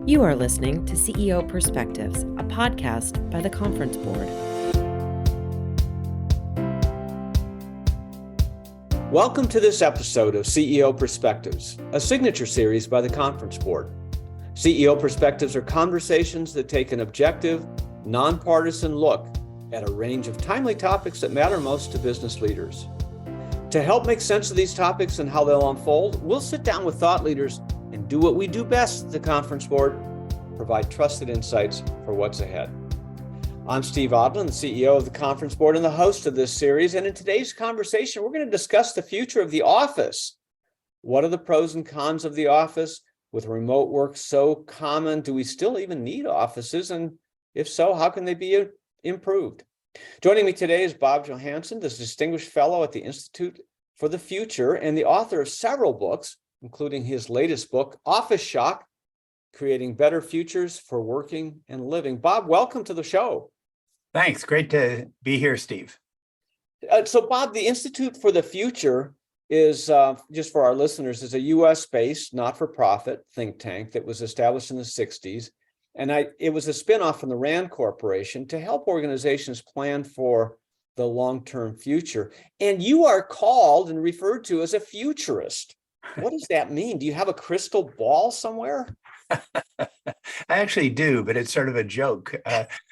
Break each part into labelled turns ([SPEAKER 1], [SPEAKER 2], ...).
[SPEAKER 1] You are listening to CEO Perspectives, a podcast by the Conference Board.
[SPEAKER 2] Welcome to this episode of CEO Perspectives, a signature series by the Conference Board. CEO Perspectives are conversations that take an objective, nonpartisan look at a range of timely topics that matter most to business leaders. To help make sense of these topics and how they'll unfold, we'll sit down with thought leaders and do what we do best at the Conference Board, provide trusted insights for what's ahead. I'm Steve Odland, the CEO of the Conference Board and the host of this series. And in today's conversation, we're going to discuss the future of the office. What are the pros and cons of the office? With remote work so common, do we still even need offices? And if so, how can they be improved? Joining me today is Bob Johansen, the Distinguished Fellow at the Institute for the Future and the author of several books, including his latest book, Office Shock, Creating Better Futures for Working and Living. Bob, welcome to the show.
[SPEAKER 3] Thanks. Great to be here, Steve.
[SPEAKER 2] So, Bob, the Institute for the Future is, just for our listeners, is a U.S.-based, not-for-profit think tank that was established in the 60s. And it was a spinoff from the Rand Corporation to help organizations plan for the long-term future. And you are called and referred to as a futurist. What does that mean? Do you have a crystal ball somewhere?
[SPEAKER 3] I actually do, but it's sort of a joke.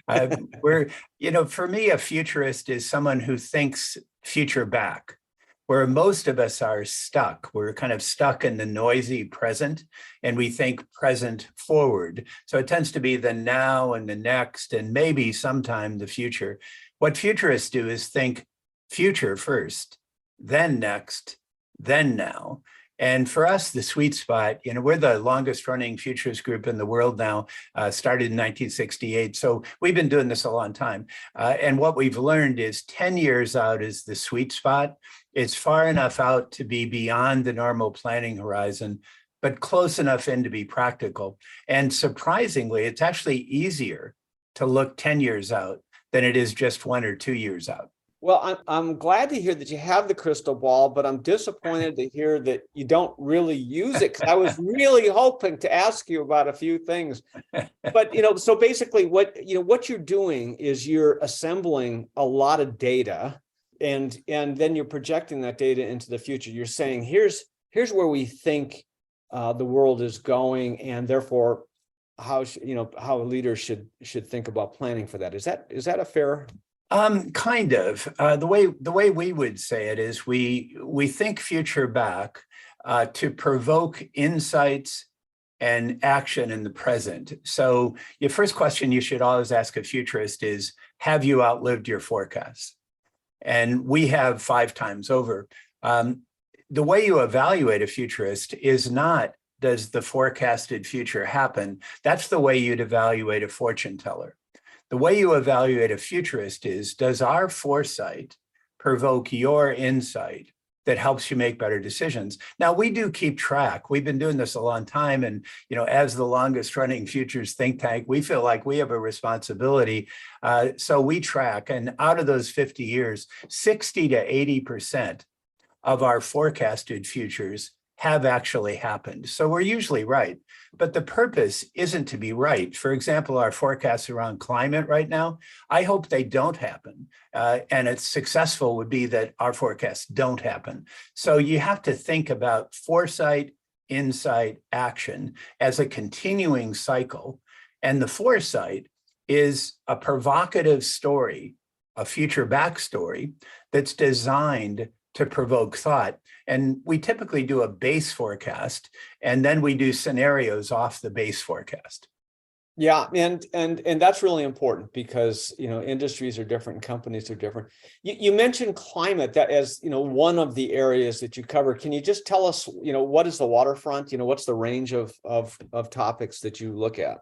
[SPEAKER 3] For me, a futurist is someone who thinks future back, where most of us are stuck. We're kind of stuck in the noisy present, and we think present forward. So it tends to be the now and the next, and maybe sometime the future. What futurists do is think future first, then next, then now. And for us, the sweet spot, we're the longest running futures group in the world now, started in 1968. So we've been doing this a long time. And what we've learned is 10 years out is the sweet spot. It's far enough out to be beyond the normal planning horizon, but close enough in to be practical. And surprisingly, it's actually easier to look 10 years out than it is just 1 or 2 years out.
[SPEAKER 2] Well, I'm glad to hear that you have the crystal ball, but I'm disappointed to hear that you don't really use it, because I was really hoping to ask you about a few things. But, so basically what you're doing is you're assembling a lot of data and then you're projecting that data into the future. You're saying, here's where we think the world is going, and therefore how leaders should think about planning for that. Is that a fair?
[SPEAKER 3] Kind of. The way we would say it is we think future back to provoke insights and action in the present. So your first question you should always ask a futurist is, have you outlived your forecasts? And we have 5 times over. The way you evaluate a futurist is not, does the forecasted future happen? That's the way you'd evaluate a fortune teller. The way you evaluate a futurist is, does our foresight provoke your insight that helps you make better decisions? Now, we do keep track. We've been doing this a long time. And, as the longest running futures think tank, we feel like we have a responsibility. So we track. And out of those 50 years, 60 to 80% of our forecasted futures have actually happened. So we're usually right. But the purpose isn't to be right. For example, our forecasts around climate right now, I hope they don't happen. And it's successful would be that our forecasts don't happen. So you have to think about foresight, insight, action as a continuing cycle. And the foresight is a provocative story, a future backstory that's designed to provoke thought. And we typically do a base forecast, and then we do scenarios off the base forecast.
[SPEAKER 2] Yeah, and that's really important because industries are different, companies are different. You mentioned climate that as one of the areas that you cover. Can you just tell us what is the waterfront? What's the range of topics that you look at?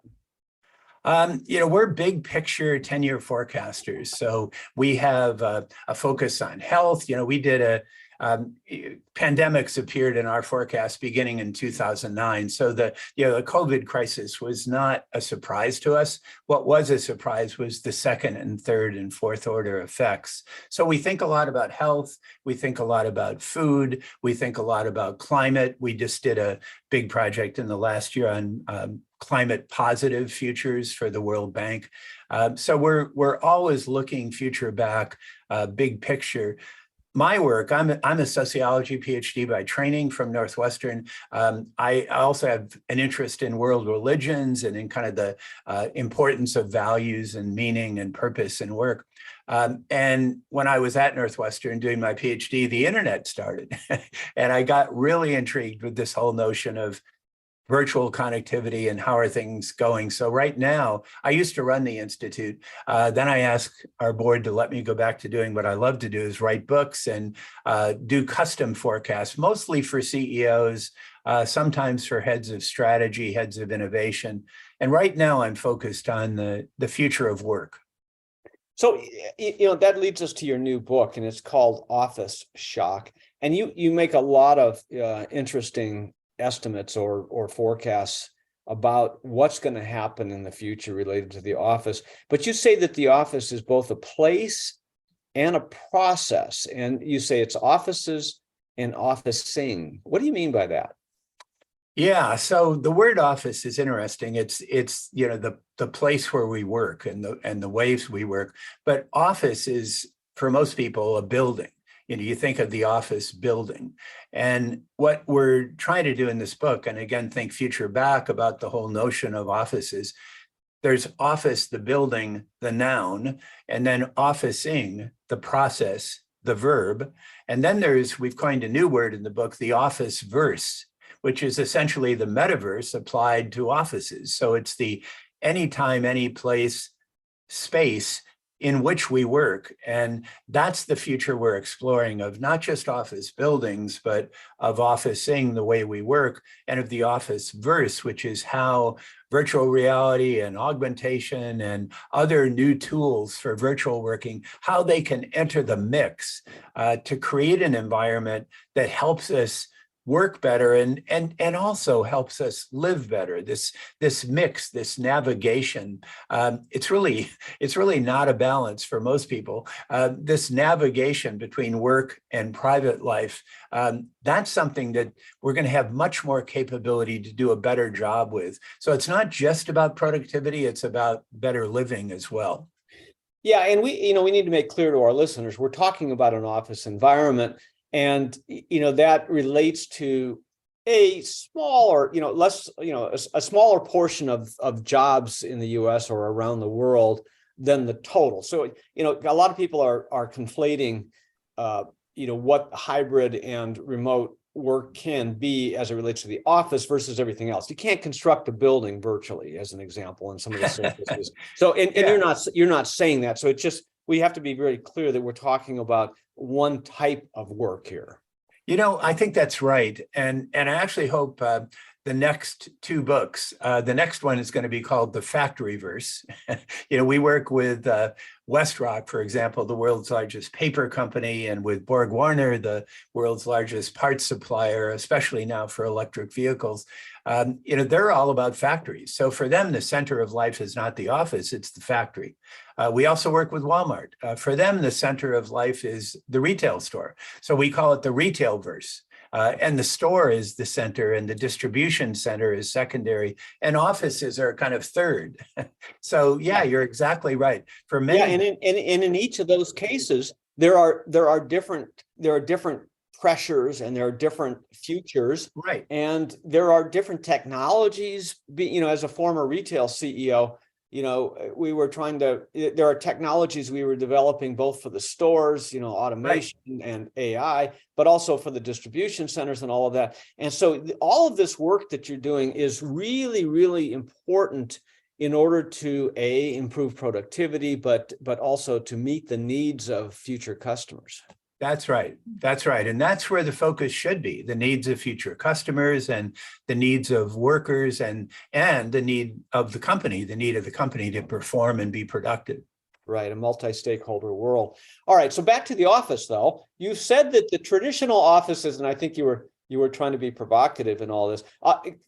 [SPEAKER 3] We're big picture 10-year forecasters. So we have a focus on health. We did Pandemics appeared in our forecast beginning in 2009. So the COVID crisis was not a surprise to us. What was a surprise was the second and third and fourth order effects. So we think a lot about health. We think a lot about food. We think a lot about climate. We just did a big project in the last year on climate positive futures for the World Bank. So we're always looking future back, big picture. My work, I'm a sociology PhD by training from Northwestern. I also have an interest in world religions and in kind of the importance of values and meaning and purpose in work. And when I was at Northwestern doing my PhD, the internet started. And I got really intrigued with this whole notion of virtual connectivity and how are things going. So right now, I used to run the Institute. Then I asked our board to let me go back to doing what I love to do, is write books and do custom forecasts, mostly for CEOs, sometimes for heads of strategy, heads of innovation. And right now I'm focused on the future of work.
[SPEAKER 2] So, that leads us to your new book, and it's called Office Shock. And you make a lot of interesting estimates or forecasts about what's going to happen in the future related to the office. But you say that the office is both a place and a process. And you say it's offices and officing. What do you mean by that?
[SPEAKER 3] Yeah, so the word office is interesting. It's the place where we work and the ways we work. But office is, for most people, a building. You think of the office building. And what we're trying to do in this book, and again, think future back about the whole notion of offices, there's office, the building, the noun, and then officing, the process, the verb. And then we've coined a new word in the book, the office verse, which is essentially the metaverse applied to offices. So it's the anytime, any place, space in which we work. And that's the future we're exploring, of not just office buildings, but of officing, the way we work, and of the office verse, which is how virtual reality and augmentation and other new tools for virtual working, how they can enter the mix to create an environment that helps us work better and also helps us live better. This mix, this navigation, it's really not a balance for most people. This navigation between work and private life, that's something that we're going to have much more capability to do a better job with. So it's not just about productivity, it's about better living as well.
[SPEAKER 2] Yeah, and we need to make clear to our listeners, we're talking about an office environment. And, that relates to a smaller, a smaller portion of jobs in the US or around the world than the total. So, a lot of people are conflating, what hybrid and remote work can be as it relates to the office versus everything else. You can't construct a building virtually, as an example, in some of the services. So, and you're not saying that. So it's just, we have to be very clear that we're talking about one type of work here.
[SPEAKER 3] I think that's right. And I actually hope the next two books, the next one is going to be called The Factory Verse. We work with WestRock, for example, the world's largest paper company, and with Borg Warner, the world's largest parts supplier, especially now for electric vehicles. They're all about factories. So for them, the center of life is not the office, it's the factory. We also work with Walmart. For them, the center of life is the retail store. So we call it the retail verse. And the store is the center, and the distribution center is secondary, and offices are kind of third. So you're exactly right. For many,
[SPEAKER 2] and in each of those cases, there are different pressures, and there are different futures,
[SPEAKER 3] right?
[SPEAKER 2] And there are different technologies. As a former retail CEO, we were there are technologies we were developing both for the stores, automation, right, and AI, but also for the distribution centers and all of that. And so all of this work that you're doing is really, really important in order to improve productivity, but also to meet the needs of future customers.
[SPEAKER 3] That's right. That's right. And that's where the focus should be, the needs of future customers and the needs of workers and the need of the company to perform and be productive.
[SPEAKER 2] Right, a multi-stakeholder world. All right, so back to the office, though. You said that the traditional offices, and I think you were trying to be provocative in all this.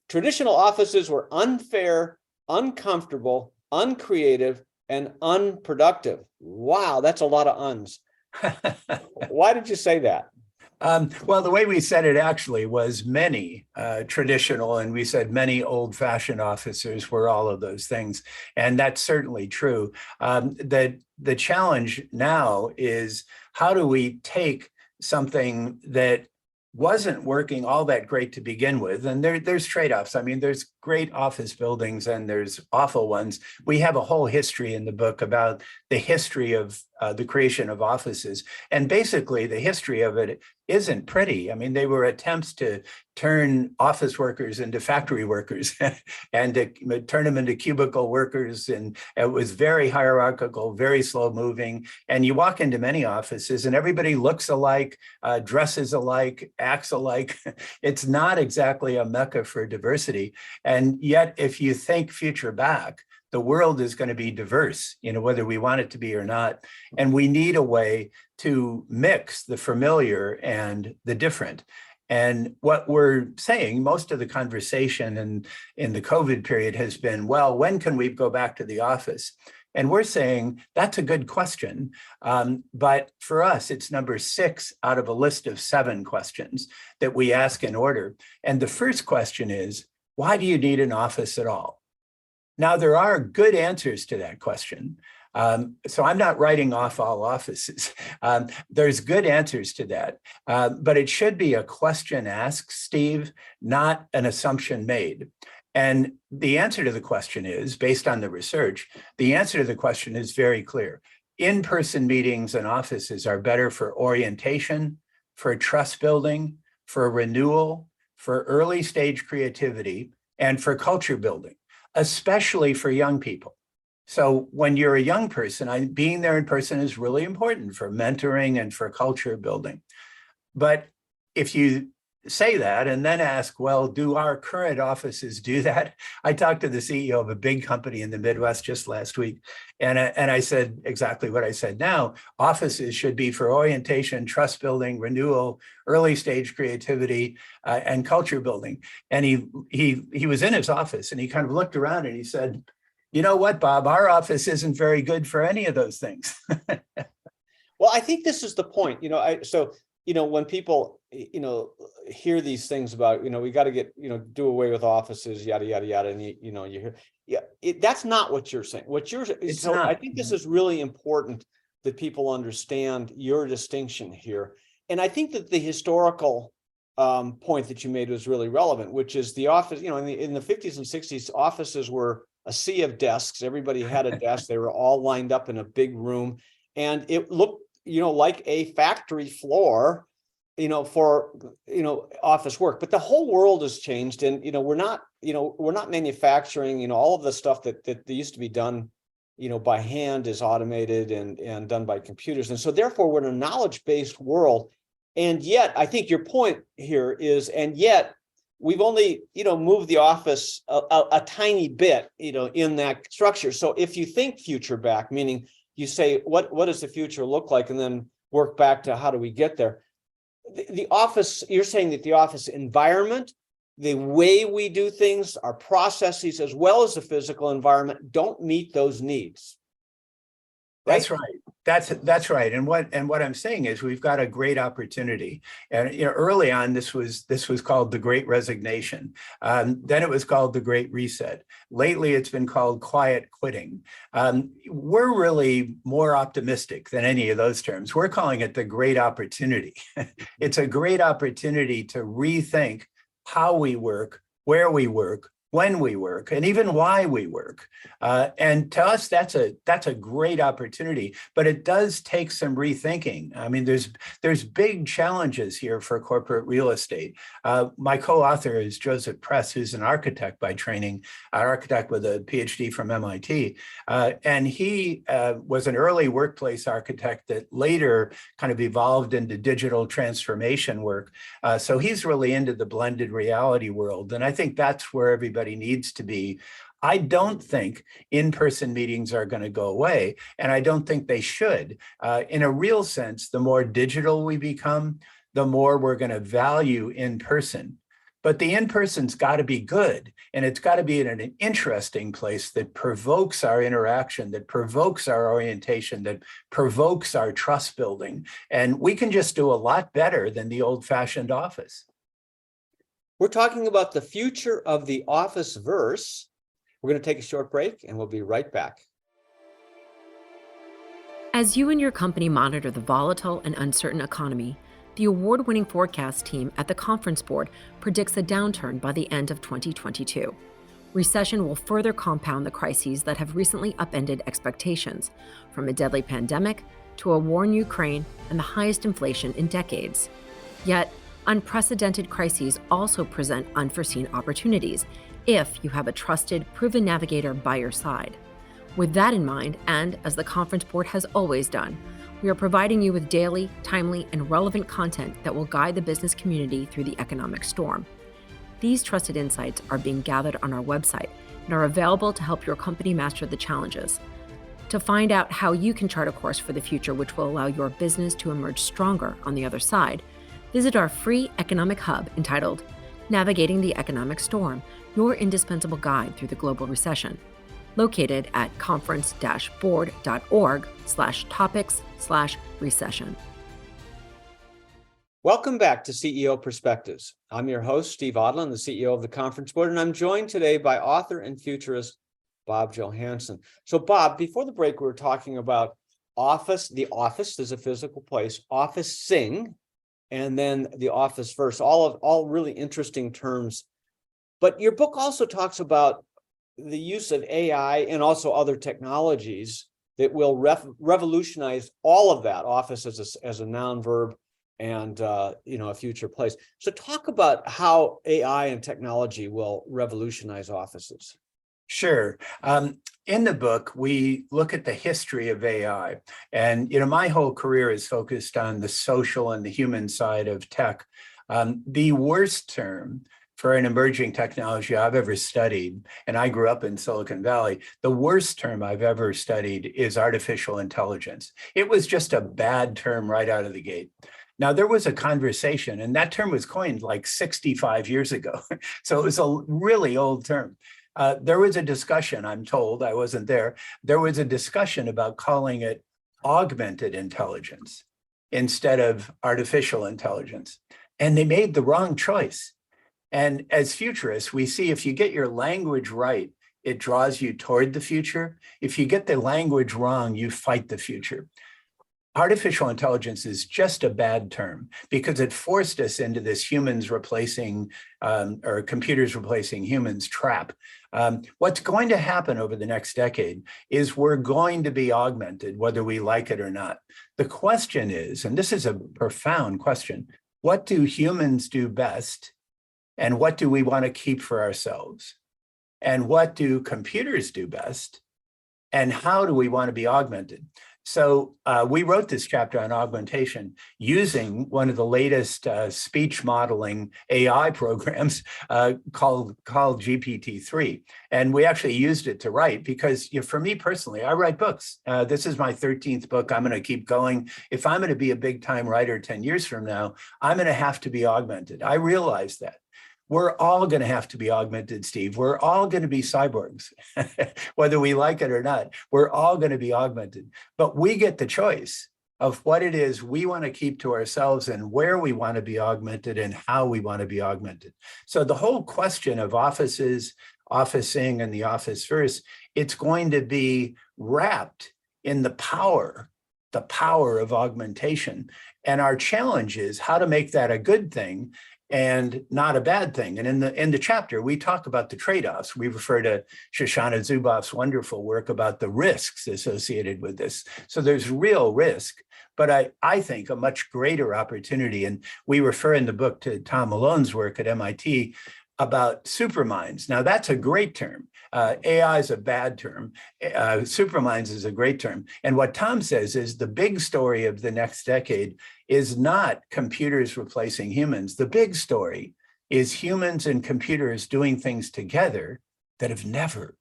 [SPEAKER 2] Traditional offices were unfair, uncomfortable, uncreative, and unproductive. Wow, that's a lot of uns. Why did you say that?
[SPEAKER 3] Well, the way we said it actually was many traditional, and we said many old-fashioned officers were all of those things, and that's certainly true. The challenge now is, how do we take something that wasn't working all that great to begin with? And there's trade-offs. I mean, there's great office buildings and there's awful ones. We have a whole history in the book about the history of the creation of offices. And basically, the history of it isn't pretty. I mean, they were attempts to turn office workers into factory workers and to turn them into cubicle workers. And it was very hierarchical, very slow moving. And you walk into many offices and everybody looks alike, dresses alike, acts alike. It's not exactly a mecca for diversity. And yet, if you think future back, the world is going to be diverse, whether we want it to be or not. And we need a way to mix the familiar and the different. And what we're saying, most of the conversation in the COVID period has been, well, when can we go back to the office? And we're saying that's a good question. But for us, it's number 6 out of a list of 7 questions that we ask in order. And the first question is, why do you need an office at all? Now, there are good answers to that question. So I'm not writing off all offices. There's good answers to that, but it should be a question asked, Steve, not an assumption made. And the answer to the question is, based on the research, the answer to the question is very clear. In-person meetings and offices are better for orientation, for trust building, for renewal, for early stage creativity, and for culture building, especially for young people. So when you're a young person, being there in person is really important for mentoring and for culture building. But if you say that and then ask, well, do our current offices do that? I talked to the CEO of a big company in the Midwest just last week, and I said exactly what I said now. Offices should be for orientation, trust building, renewal, early stage creativity, and culture building. And he was in his office and he kind of looked around and he said, you know what, Bob, our office isn't very good for any of those things.
[SPEAKER 2] Well, I think this is the point. When people, hear these things about, we got to get, do away with offices, yada, yada, yada. And, you hear, that's not what you're saying. I think this is really important that people understand your distinction here. And I think that the historical point that you made was really relevant, which is the office, in the 50s and 60s, offices were a sea of desks. Everybody had a desk. They were all lined up in a big room. And it looked, like a factory floor, for, office work. But the whole world has changed. And, we're not manufacturing, all of the stuff that used to be done, by hand is automated and done by computers. And so therefore, we're in a knowledge-based world. And yet, I think your point here is, and yet, we've only, moved the office a tiny bit, in that structure. So if you think future back, meaning you say, what does the future look like? And then work back to how do we get there? The office, you're saying that the office environment, the way we do things, our processes, as well as the physical environment, don't meet those needs. Right? That's
[SPEAKER 3] right. That's right. And what I'm saying is we've got a great opportunity. And early on, this was called the Great Resignation. Then it was called the Great Reset. Lately, it's been called quiet quitting. We're really more optimistic than any of those terms. We're calling it the Great Opportunity. It's a great opportunity to rethink how we work, where we work, when we work, and even why we work. And to us, that's a great opportunity, but it does take some rethinking. I mean, there's big challenges here for corporate real estate. My co-author is Joseph Press, who's an architect by training, an architect with a PhD from MIT. And he was an early workplace architect that later kind of evolved into digital transformation work. So he's really into the blended reality world. And I think that's where everybody everybody needs to be. I don't think in-person meetings are going to go away, and I don't think they should. In a real sense, the more digital we become, the more we're going to value in-person. But the in-person's got to be good, and it's got to be in an interesting place that provokes our interaction, that provokes our orientation, that provokes our trust building. And we can just do a lot better than the old-fashioned office.
[SPEAKER 2] We're talking about the future of the office verse. We're going to take a short break, and we'll be right back.
[SPEAKER 1] As you and your company monitor the volatile and uncertain economy, the award-winning forecast team at the Conference Board predicts a downturn by the end of 2022. Recession will further compound the crises that have recently upended expectations, from a deadly pandemic to a war in Ukraine and the highest inflation in decades. Yet, unprecedented crises also present unforeseen opportunities if you have a trusted, proven navigator by your side. With that in mind, and as the Conference Board has always done, we are providing you with daily, timely, and relevant content that will guide the business community through the economic storm. These trusted insights are being gathered on our website and are available to help your company master the challenges. To find out how you can chart a course for the future which will allow your business to emerge stronger on the other side, visit our free economic hub entitled Navigating the Economic Storm, your indispensable guide through the global recession, located at conference-board.org/topics/recession.
[SPEAKER 2] Welcome back to CEO Perspectives. I'm your host, Steve Odland, the CEO of the Conference Board, and I'm joined today by author and futurist Bob Johansen. So Bob, before the break, we were talking about office. The office is a physical place, officing, and then the office verse, all really interesting terms. But your book also talks about the use of AI and also other technologies that will revolutionize all of that, office as a noun, verb, and a future place. So talk about how AI and technology will revolutionize offices.
[SPEAKER 3] Sure. In the book, we look at the history of AI. And, my whole career is focused on the social and the human side of tech. The worst term for an emerging technology I've ever studied, and I grew up in Silicon Valley, the worst term I've ever studied is artificial intelligence. It was just a bad term right out of the gate. Now, there was a conversation, and that term was coined like 65 years ago. So it was a really old term. There was a discussion, I'm told, I wasn't there, there was a discussion about calling it augmented intelligence instead of artificial intelligence. And they made the wrong choice. And as futurists, we see if you get your language right, it draws you toward the future. If you get the language wrong, you fight the future. Artificial intelligence is just a bad term because it forced us into this humans replacing or computers replacing humans trap. What's going to happen over the next decade is we're going to be augmented, whether we like it or not. The question is, and this is a profound question, what do humans do best? And what do we want to keep for ourselves? And what do computers do best? And how do we want to be augmented? So we wrote this chapter on augmentation using one of the latest speech modeling AI programs called GPT-3. And we actually used it to write because for me personally, I write books. This is my 13th book. I'm going to keep going. If I'm going to be a big time writer 10 years from now, I'm going to have to be augmented. I realize that. We're all going to have to be augmented, Steve. We're all going to be cyborgs, whether we like it or not. We're all going to be augmented. But we get the choice of what it is we want to keep to ourselves and where we want to be augmented and how we want to be augmented. So the whole question of offices, officing, and the office verse, it's going to be wrapped in the power of augmentation. And our challenge is how to make that a good thing and not a bad thing. And in the chapter, we talk about the trade-offs. We refer to Shoshana Zuboff's wonderful work about the risks associated with this. So there's real risk, but I think a much greater opportunity. And we refer in the book to Tom Malone's work at MIT about superminds. Now, that's a great term. AI is a bad term. Superminds is a great term. And what Tom says is the big story of the next decade is not computers replacing humans. The big story is humans and computers doing things together that have never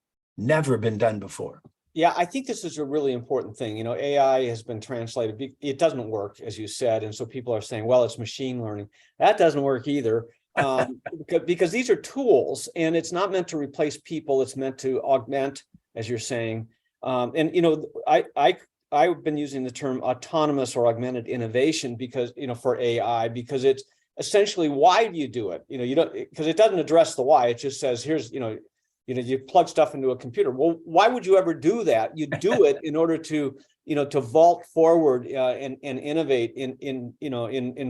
[SPEAKER 3] been done before.
[SPEAKER 2] Yeah, I think this is a really important thing. You know, AI has been translated. It doesn't work, as you said. And so people are saying, well, it's machine learning. That doesn't work either. Because these are tools, and it's not meant to replace people. It's meant to augment, as you're saying. And, you know, I've been using the term autonomous or augmented innovation because, you know, for AI, because it's essentially, why do you do it? You know, you don't, because it doesn't address the why. It just says, here's, you plug stuff into a computer. Well, why would you ever do that? You do it in order to, to vault forward and innovate in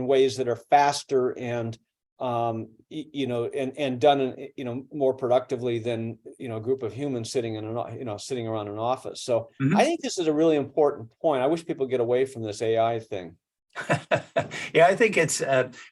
[SPEAKER 2] ways that are faster and and done more productively than a group of humans sitting in sitting around an office. So I think this is a really important point. I wish people get away from this AI thing.
[SPEAKER 3] Yeah, I think it's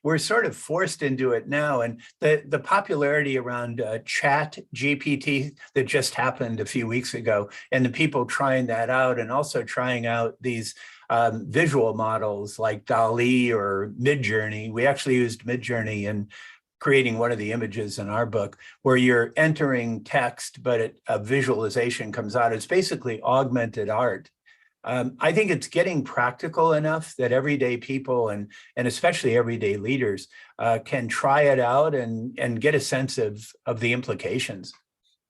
[SPEAKER 3] we're sort of forced into it now, and the popularity around Chat GPT that just happened a few weeks ago, and the people trying that out, and also trying out these visual models like DALL-E or Midjourney. We actually used Midjourney in creating one of the images in our book, where you're entering text, but a visualization comes out. It's basically augmented art. I think it's getting practical enough that everyday people and especially everyday leaders can try it out and get a sense of the implications.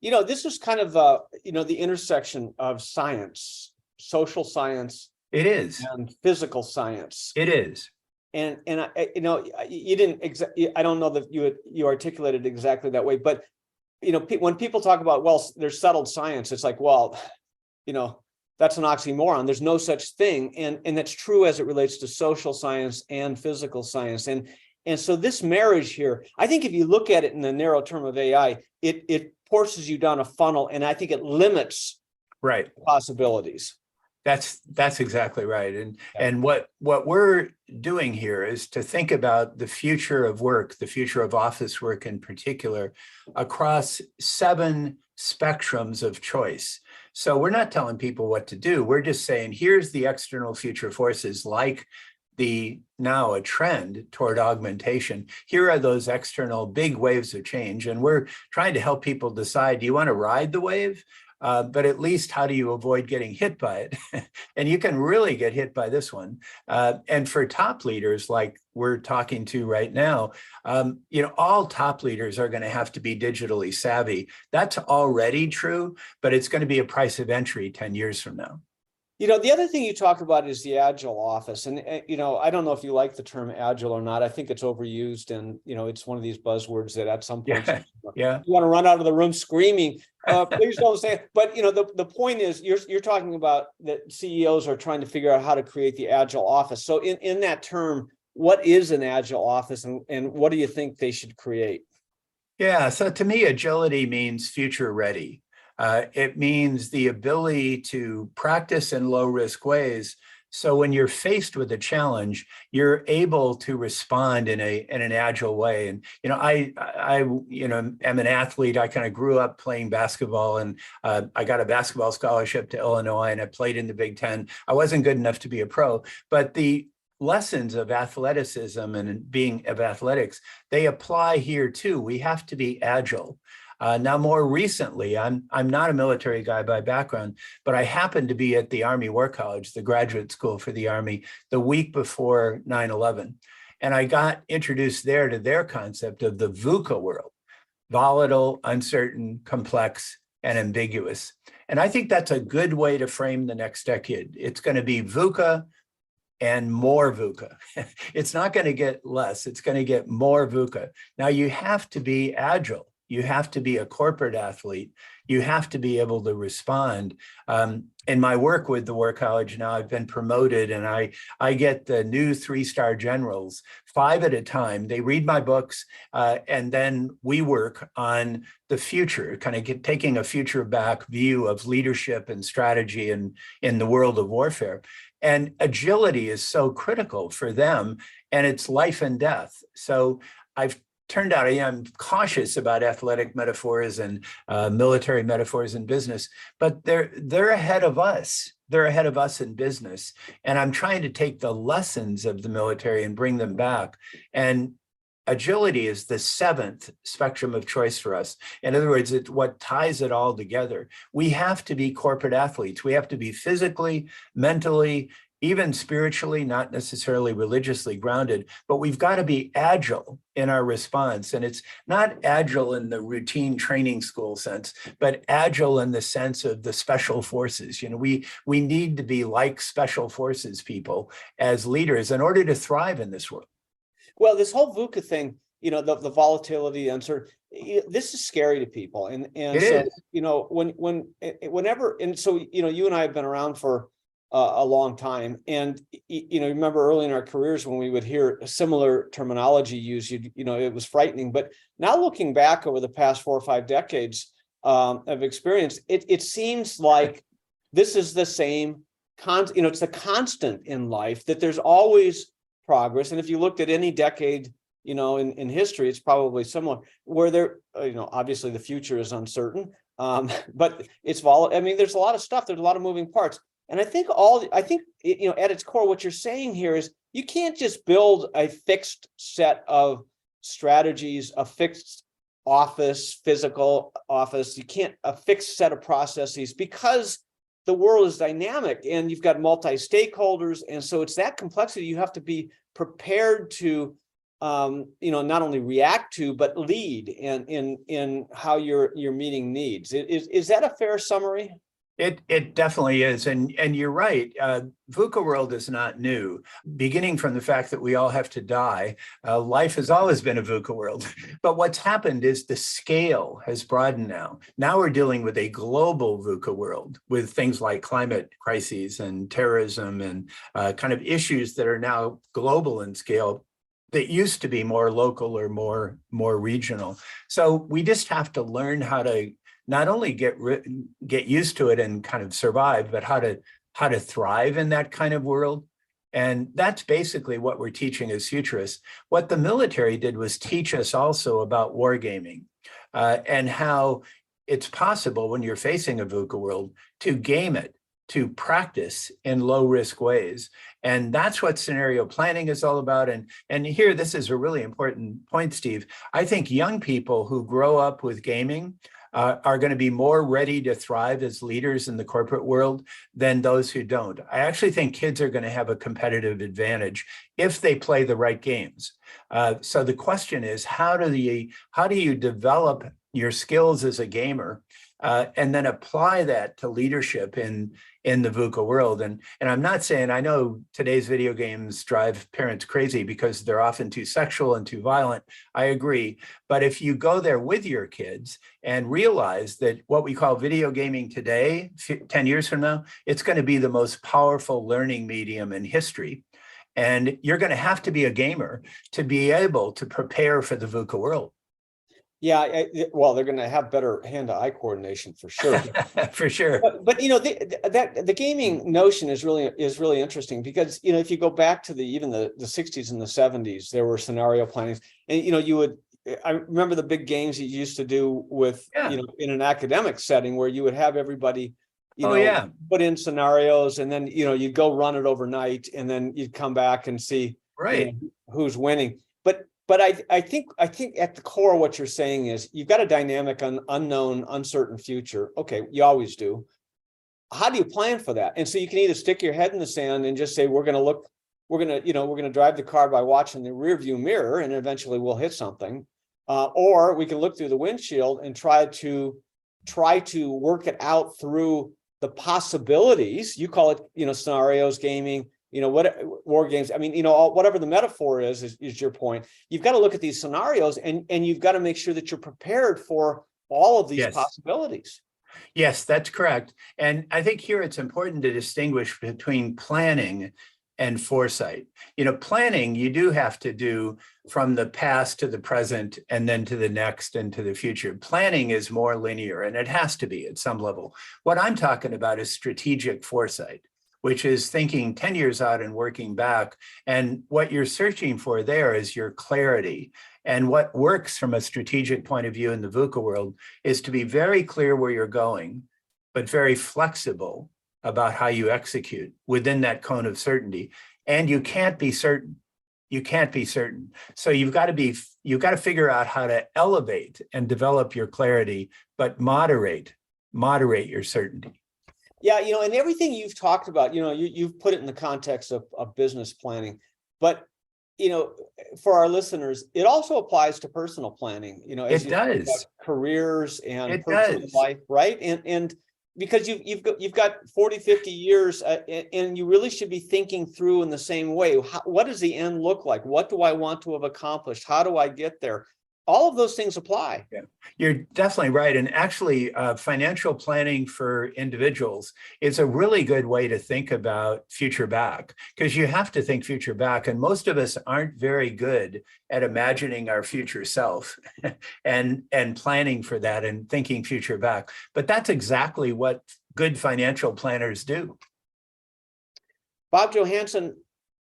[SPEAKER 2] This is kind of the intersection of science, social science.
[SPEAKER 3] It is.
[SPEAKER 2] And physical science.
[SPEAKER 3] It is.
[SPEAKER 2] And you didn't I don't know that you articulated exactly that way, but when people talk about, well, there's settled science, it's like, well, that's an oxymoron. There's no such thing. And that's true as it relates to social science and physical science. And so this marriage here, I think if you look at it in the narrow term of AI, it forces you down a funnel, and I think it limits possibilities.
[SPEAKER 3] That's exactly right. And what we're doing here is to think about the future of work, the future of office work in particular, across 7 spectrums of choice. So we're not telling people what to do. We're just saying, here's the external future forces, like now a trend toward augmentation. Here are those external big waves of change. And we're trying to help people decide, do you want to ride the wave? But at least, how do you avoid getting hit by it? And you can really get hit by this one. And for top leaders, like we're talking to right now, all top leaders are going to have to be digitally savvy. That's already true, but it's going to be a price of entry 10 years from now.
[SPEAKER 2] The other thing you talk about is the agile office. And, I don't know if you like the term agile or not. I think it's overused, and, it's one of these buzzwords that at some point you want to run out of the room screaming, please don't say it. But, the point is you're talking about that CEOs are trying to figure out how to create the agile office. So in that term, what is an agile office, and what do you think they should create?
[SPEAKER 3] Yeah, so to me, agility means future ready. It means the ability to practice in low-risk ways. So when you're faced with a challenge, you're able to respond in an agile way. And I am an athlete. I kind of grew up playing basketball, and I got a basketball scholarship to Illinois, and I played in the Big Ten. I wasn't good enough to be a pro, but the lessons of athleticism and being of athletics, they apply here too. We have to be agile. Now, more recently, I'm not a military guy by background, but I happened to be at the Army War College, the graduate school for the Army, the week before 9/11. And I got introduced there to their concept of the VUCA world: volatile, uncertain, complex, and ambiguous. And I think that's a good way to frame the next decade. It's going to be VUCA and more VUCA. It's not going to get less, it's going to get more VUCA. Now, you have to be agile. You have to be a corporate athlete. You have to be able to respond. In my work with the War College now, I've been promoted, and I get the new 3-star generals 5 at a time. They read my books, and then we work on the future, kind of taking a future back view of leadership and strategy in the world of warfare. And agility is so critical for them, and it's life and death. So I've turned out, I'm cautious about athletic metaphors and military metaphors in business, but they're ahead of us. They're ahead of us in business. And I'm trying to take the lessons of the military and bring them back. And agility is the seventh spectrum of choice for us. In other words, it's what ties it all together. We have to be corporate athletes. We have to be physically, mentally, even spiritually, not necessarily religiously grounded, but we've got to be agile in our response. And it's not agile in the routine training school sense, but agile in the sense of the special forces. We need to be like special forces people as leaders in order to thrive in this world.
[SPEAKER 2] Well, this whole VUCA thing, the volatility, uncertainty, this is scary to people. And
[SPEAKER 3] It
[SPEAKER 2] so,
[SPEAKER 3] is.
[SPEAKER 2] whenever, and so, you and I have been around for a long time. And, remember early in our careers when we would hear similar terminology used, it was frightening. But now looking back over the past 4 or 5 decades of experience, it seems like this is the same, it's a constant in life that there's always progress. And if you looked at any decade, in history, it's probably similar, where there, obviously the future is uncertain, but it's volatile. I mean, there's a lot of stuff, there's a lot of moving parts. And I think at its core, what you're saying here is you can't just build a fixed set of strategies, a fixed physical office. You can't a fixed set of processes, because the world is dynamic and you've got multi-stakeholders. And so it's that complexity you have to be prepared to, not only react to, but lead in how you're meeting needs. Is that a fair summary?
[SPEAKER 3] It definitely is. And you're right. VUCA world is not new. Beginning from the fact that we all have to die, life has always been a VUCA world. But what's happened is the scale has broadened now. Now we're dealing with a global VUCA world with things like climate crises and terrorism and kind of issues that are now global in scale that used to be more local or more regional. So we just have to learn how to not only get used to it and kind of survive, but how to thrive in that kind of world. And that's basically what we're teaching as futurists. What the military did was teach us also about wargaming and how it's possible when you're facing a VUCA world to game it, to practice in low risk ways. And that's what scenario planning is all about. And here, this is a really important point, Steve. I think young people who grow up with gaming are going to be more ready to thrive as leaders in the corporate world than those who don't. I actually think kids are going to have a competitive advantage if they play the right games. So the question is, how do you develop your skills as a gamer and then apply that to leadership in the VUCA world? And I'm not saying, I know today's video games drive parents crazy because they're often too sexual and too violent. I agree. But if you go there with your kids and realize that what we call video gaming today, 10 years from now, it's going to be the most powerful learning medium in history. And you're going to have to be a gamer to be able to prepare for the VUCA world.
[SPEAKER 2] Yeah, well, they're going to have better hand-to-eye coordination for sure.
[SPEAKER 3] For sure.
[SPEAKER 2] But the gaming notion is really interesting, because if you go back to even the 60s and the 70s, there were scenario plannings, and I remember the big games you used to do with in an academic setting where you would have everybody put in scenarios, and then you'd go run it overnight, and then you'd come back and see who's winning. But I think at the core, what you're saying is you've got a dynamic, unknown, uncertain future. Okay, you always do. How do you plan for that? And so you can either stick your head in the sand and just say, we're going to drive the car by watching the rear view mirror, and eventually we'll hit something. Or we can look through the windshield and try to work it out through the possibilities. You call it, scenarios, gaming, what war games, I mean, whatever the metaphor is your point. You've got to look at these scenarios, and you've got to make sure that you're prepared for all of these possibilities.
[SPEAKER 3] Yes, that's correct. And I think here it's important to distinguish between planning and foresight. Planning, you do have to do from the past to the present and then to the next and to the future. Planning is more linear, and it has to be at some level. What I'm talking about is strategic foresight, which is thinking 10 years out and working back. And what you're searching for there is your clarity. And what works from a strategic point of view in the VUCA world is to be very clear where you're going, but very flexible about how you execute within that cone of certainty. And you can't be certain. You can't be certain. So you've got to figure out how to elevate and develop your clarity, but moderate your certainty.
[SPEAKER 2] Yeah, and everything you've talked about, you've put it in the context of business planning, but for our listeners, it also applies to personal planning, as
[SPEAKER 3] It does.
[SPEAKER 2] Careers and
[SPEAKER 3] It
[SPEAKER 2] personal
[SPEAKER 3] does.
[SPEAKER 2] life, right? And because you've got 40, 50 years, and you really should be thinking through in the same way. What does the end look like? What do I want to have accomplished? How do I get there? All of those things apply.
[SPEAKER 3] Yeah, you're definitely right. And actually, financial planning for individuals is a really good way to think about future back, because you have to think future back. And most of us aren't very good at imagining our future self and planning for that and thinking future back. But that's exactly what good financial planners do.
[SPEAKER 2] Bob Johansen,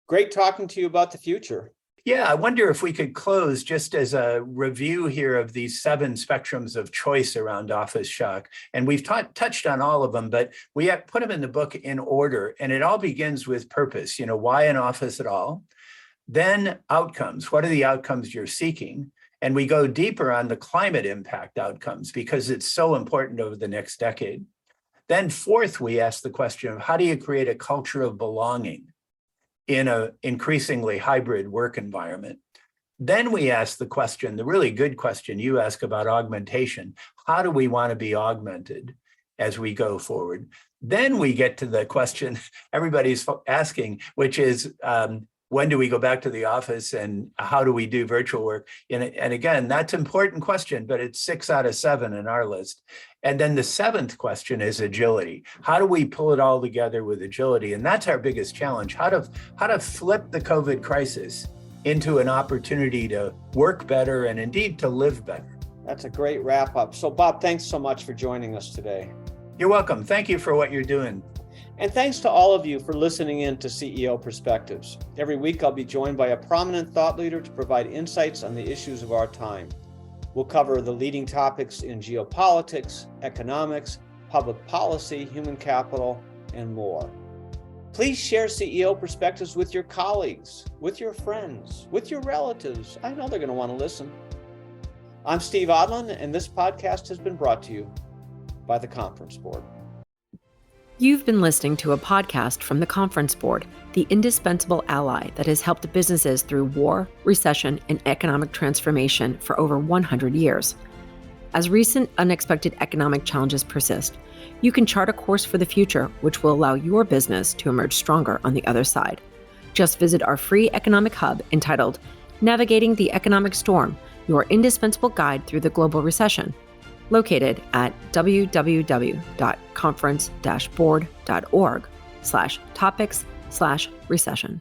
[SPEAKER 2] great talking to you about the future.
[SPEAKER 3] Yeah, I wonder if we could close just as a review here of these 7 spectrums of choice around office shock. And we've touched on all of them, but we have put them in the book in order. And it all begins with purpose. Why an office at all? Then outcomes. What are the outcomes you're seeking? And we go deeper on the climate impact outcomes because it's so important over the next decade. Then fourth, we ask the question of how do you create a culture of belonging in an increasingly hybrid work environment? Then we ask the question, the really good question you ask about augmentation. How do we want to be augmented as we go forward? Then we get to the question everybody's asking, which is, when do we go back to the office and how do we do virtual work? And again, that's an important question, but it's 6 out of 7 in our list. And then the 7th question is agility. How do we pull it all together with agility? And that's our biggest challenge, how to flip the COVID crisis into an opportunity to work better and indeed to live better.
[SPEAKER 2] That's a great wrap up. So Bob, thanks so much for joining us today.
[SPEAKER 3] You're welcome. Thank you for what you're doing.
[SPEAKER 2] And thanks to all of you for listening in to CEO Perspectives. Every week, I'll be joined by a prominent thought leader to provide insights on the issues of our time. We'll cover the leading topics in geopolitics, economics, public policy, human capital, and more. Please share CEO Perspectives with your colleagues, with your friends, with your relatives. I know they're going to want to listen. I'm Steve Odland, and this podcast has been brought to you by the Conference Board.
[SPEAKER 1] You've been listening to a podcast from the Conference Board, the indispensable ally that has helped businesses through war, recession, and economic transformation for over 100 years. As recent unexpected economic challenges persist, you can chart a course for the future which will allow your business to emerge stronger on the other side. Just visit our free economic hub entitled Navigating the Economic Storm, your indispensable guide through the global recession, located at www.conference-board.org/topics/recession.